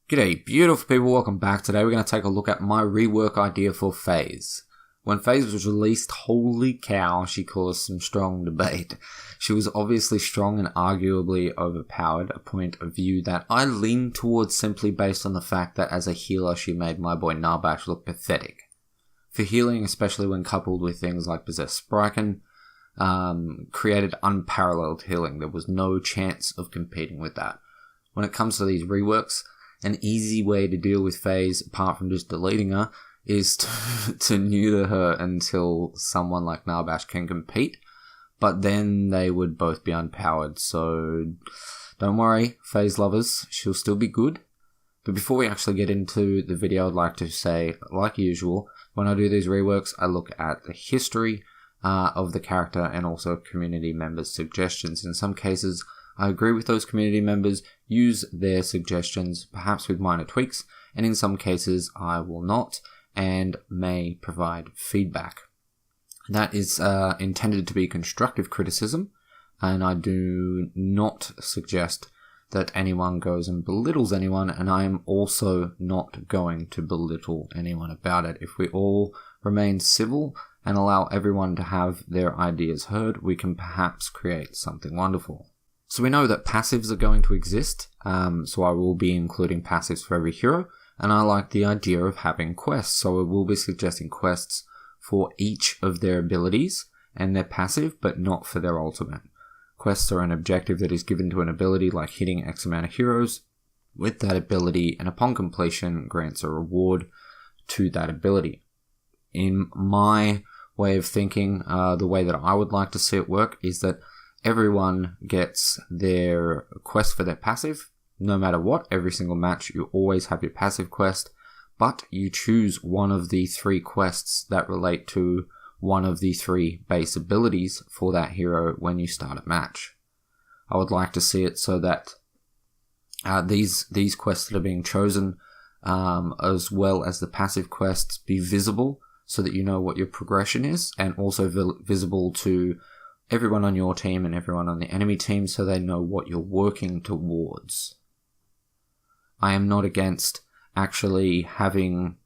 G'day beautiful people, welcome back. Today we're going to take a look at my rework idea for FaZe. When FaZe was released, holy cow, she caused some strong debate. She was obviously strong and arguably overpowered, a point of view that I lean towards simply based on the fact that as a healer she made my boy Narbash look pathetic. For healing, especially when coupled with things like Possessed Spraken, created unparalleled healing. There was no chance of competing with that. When it comes to these reworks, an easy way to deal with FaZe, apart from just deleting her, is to neuter her until someone like Narbash can compete, but then they would both be unpowered, so don't worry, FaZe lovers, she'll still be good. But before we actually get into the video, I'd like to say, like usual, when I do these reworks, I look at the history of the character and also community members' suggestions. In some cases, I agree with those community members, use their suggestions, perhaps with minor tweaks, and in some cases I will not, and may provide feedback. That is intended to be constructive criticism, and I do not suggest that anyone goes and belittles anyone, and I am also not going to belittle anyone about it. If we all remain civil and allow everyone to have their ideas heard, we can perhaps create something wonderful. So we know that passives are going to exist, so I will be including passives for every hero, and I like the idea of having quests, so I will be suggesting quests for each of their abilities and their passive, but not for their ultimate. Quests are an objective that is given to an ability like hitting X amount of heroes with that ability, and upon completion grants a reward to that ability. In my way of thinking, the way that I would like to see it work is that everyone gets their quest for their passive, no matter what. Every single match you always have your passive quest, but you choose one of the 3 quests that relate to one of the 3 base abilities for that hero when you start a match. I would like to see it so that these quests that are being chosen, as well as the passive quests, be visible so that you know what your progression is, and also visible to everyone on your team and everyone on the enemy team so they know what you're working towards. I am not against actually having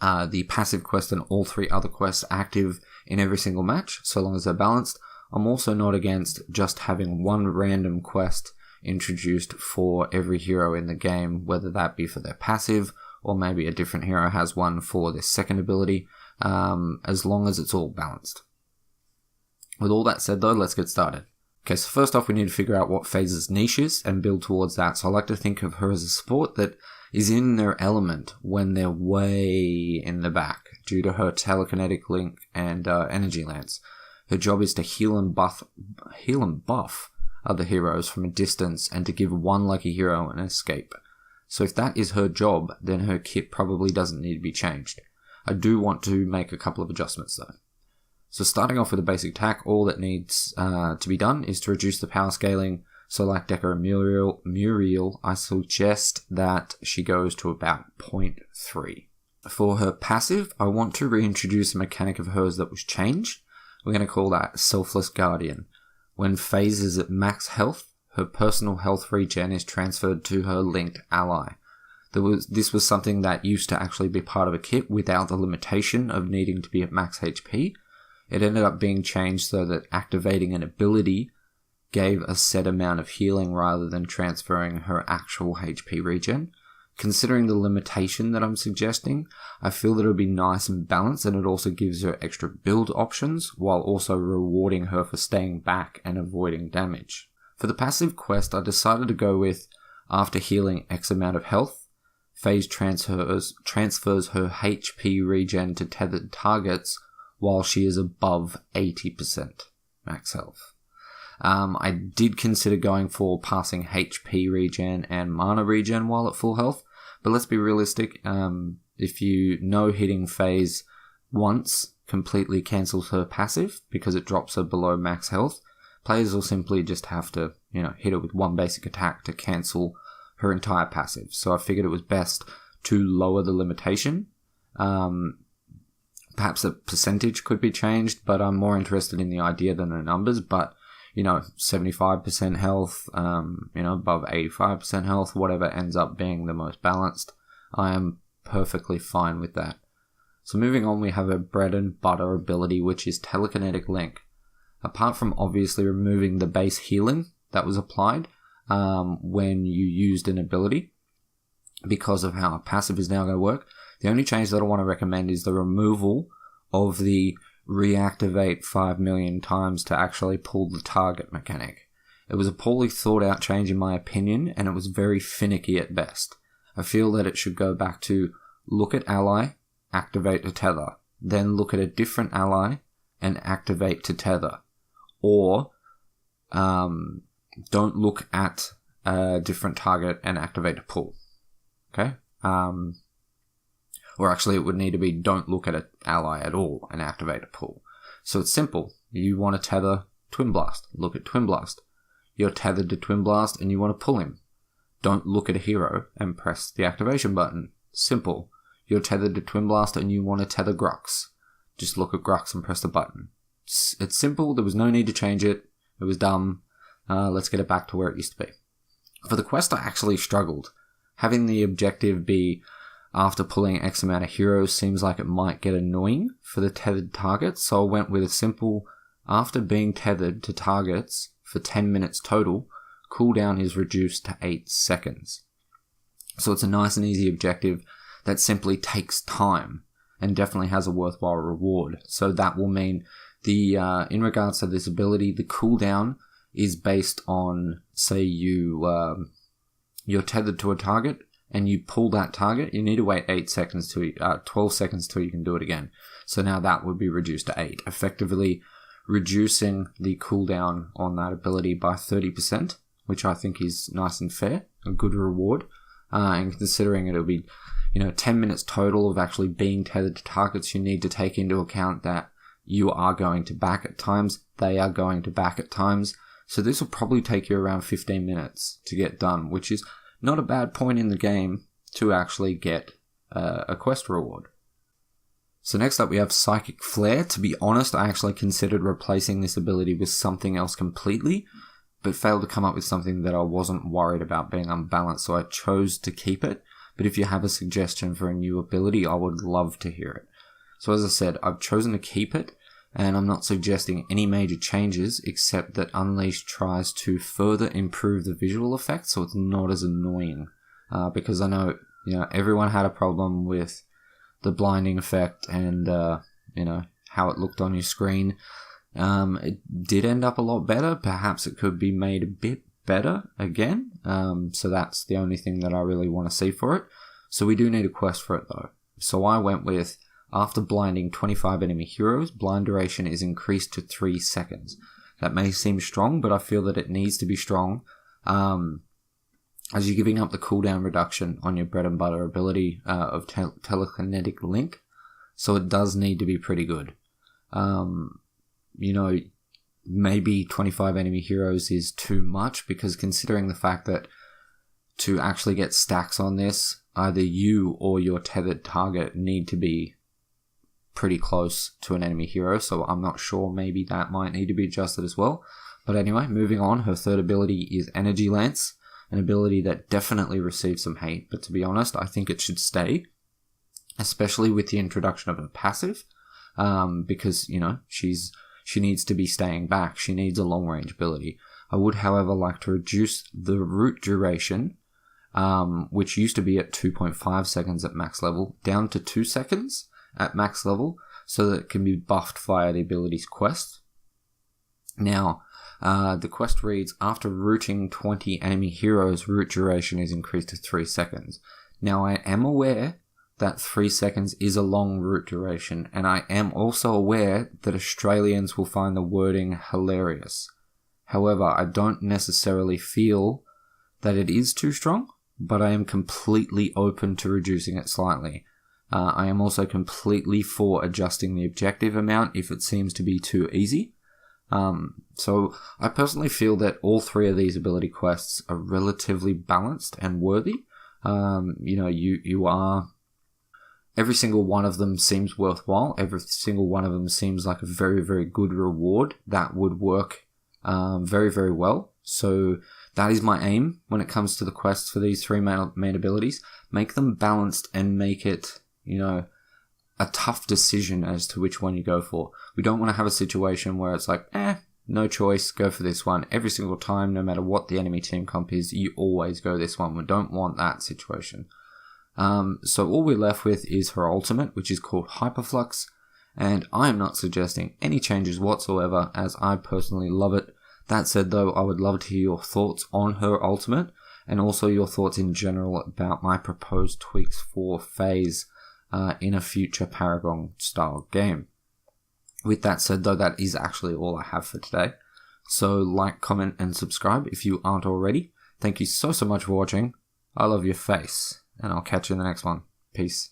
the passive quest and all 3 other quests active in every single match, so long as they're balanced. I'm also not against just having one random quest introduced for every hero in the game, whether that be for their passive or maybe a different hero has one for their second ability, as long as it's all balanced. With all that said though, let's get started. Okay, so first off we need to figure out what FaZe's niche is and build towards that. So I like to think of her as a support that is in their element when they're way in the back due to her telekinetic link and energy lance. Her job is to heal and buff other heroes from a distance and to give one lucky hero an escape. So if that is her job, then her kit probably doesn't need to be changed. I do want to make a couple of adjustments though. So starting off with a basic attack, all that needs to be done is to reduce the power scaling. So like Decker and Muriel, I suggest that she goes to about 0.3. For her passive, I want to reintroduce a mechanic of hers that was changed. We're going to call that SELFLESS Guardian. When FaZe is at max health, her personal health regen is transferred to her linked ally. This was something that used to actually be part of a kit without the limitation of needing to be at max HP. It ended up being changed so that activating an ability gave a set amount of healing rather than transferring her actual HP regen. Considering the limitation that I'm suggesting, I feel that it would be nice and balanced, and it also gives her extra build options while also rewarding her for staying back and avoiding damage. For the passive quest, I decided to go with, after healing X amount of health, FaZe transfers her HP regen to tethered targets while she is above 80% max health. I did consider going for passing HP regen and mana regen while at full health, but let's be realistic. If you know hitting FaZe once completely cancels her passive because it drops her below max health, players will simply just have to, hit her with one basic attack to cancel her entire passive. So I figured it was best to lower the limitation. Perhaps the percentage could be changed, but I'm more interested in the idea than the numbers. But 75% health, above 85% health, whatever ends up being the most balanced. I am perfectly fine with that. So moving on, we have a bread and butter ability, which is Telekinetic Link. Apart from obviously removing the base healing that was applied when you used an ability, because of how a passive is now going to work, the only change that I want to recommend is the removal of the reactivate 5 million times to actually pull the target mechanic. It was a poorly thought out change in my opinion, and it was very finicky at best. I feel that it should go back to look at ally, activate to tether, then look at a different ally and activate to tether. Or don't look at a different target and activate to pull. Okay? Or actually it would need to be don't look at an ally at all and activate a pull. So it's simple. You want to tether Twin Blast. Look at Twin Blast. You're tethered to Twin Blast and you want to pull him. Don't look at a hero and press the activation button. Simple. You're tethered to Twin Blast and you want to tether Grux. Just look at Grux and press the button. It's simple. There was no need to change it. It was dumb. Let's get it back to where it used to be. For the quest, I actually struggled. Having the objective be after pulling X amount of heroes seems like it might get annoying for the tethered targets, so I went with a simple, after being tethered to targets for 10 minutes total, cooldown is reduced to 8 seconds. So it's a nice and easy objective that simply takes time and definitely has a worthwhile reward. So that will mean in regards to this ability, the cooldown is based on, say you're tethered to a target and you pull that target, you need to wait 12 seconds till you can do it again. So now that would be reduced to 8, effectively reducing the cooldown on that ability by 30%, which I think is nice and fair, a good reward. And considering it'll be, 10 minutes total of actually being tethered to targets, you need to take into account that you are going to back at times, they are going to back at times. So this will probably take you around 15 minutes to get done, which is not a bad point in the game to actually get a quest reward. So next up we have Psychic Flare. To be honest, I actually considered replacing this ability with something else completely, but failed to come up with something that I wasn't worried about being unbalanced, so I chose to keep it. But if you have a suggestion for a new ability, I would love to hear it. So as I said, I've chosen to keep it, and I'm not suggesting any major changes except that Unleash tries to further improve the visual effect so it's not as annoying. Because I know, everyone had a problem with the blinding effect and, how it looked on your screen. It did end up a lot better. Perhaps it could be made a bit better again. So that's the only thing that I really want to see for it. So we do need a quest for it though. So I went with, after blinding 25 enemy heroes, blind duration is increased to 3 seconds. That may seem strong, but I feel that it needs to be strong, as you're giving up the cooldown reduction on your bread and butter ability of Telekinetic Link. So it does need to be pretty good. Maybe 25 enemy heroes is too much, because considering the fact that to actually get stacks on this, either you or your tethered target need to be pretty close to an enemy hero, so I'm not sure, maybe that might need to be adjusted as well. But anyway, moving on, her third ability is Energy Lance, an ability that definitely received some hate, but to be honest, I think it should stay, especially with the introduction of her passive, because, she needs to be staying back, she needs a long range ability. I would, however, like to reduce the root duration, which used to be at 2.5 seconds at max level, down to 2 seconds at max level, so that it can be buffed via the ability's quest. Now, the quest reads, after rooting 20 enemy heroes, root duration is increased to 3 seconds. Now, I am aware that 3 seconds is a long root duration, and I am also aware that Australians will find the wording hilarious. However, I don't necessarily feel that it is too strong, but I am completely open to reducing it slightly. I am also completely for adjusting the objective amount if it seems to be too easy. So I personally feel that all three of these ability quests are relatively balanced and worthy. Every single one of them seems worthwhile. Every single one of them seems like a very, very good reward that would work very, very well. So that is my aim when it comes to the quests for these 3 main abilities. Make them balanced and make it, a tough decision as to which one you go for. We don't want to have a situation where it's like, no choice, go for this one. Every single time, no matter what the enemy team comp is, you always go this one. We don't want that situation. So all we're left with is her ultimate, which is called Hyperflux, and I am not suggesting any changes whatsoever, as I personally love it. That said though, I would love to hear your thoughts on her ultimate, and also your thoughts in general about my proposed tweaks for Phase in a future Paragon style game. With that said though, that is actually all I have for today. So like, comment and subscribe if you aren't already. Thank you so much for watching. I love your face, and I'll catch you in the next one. Peace.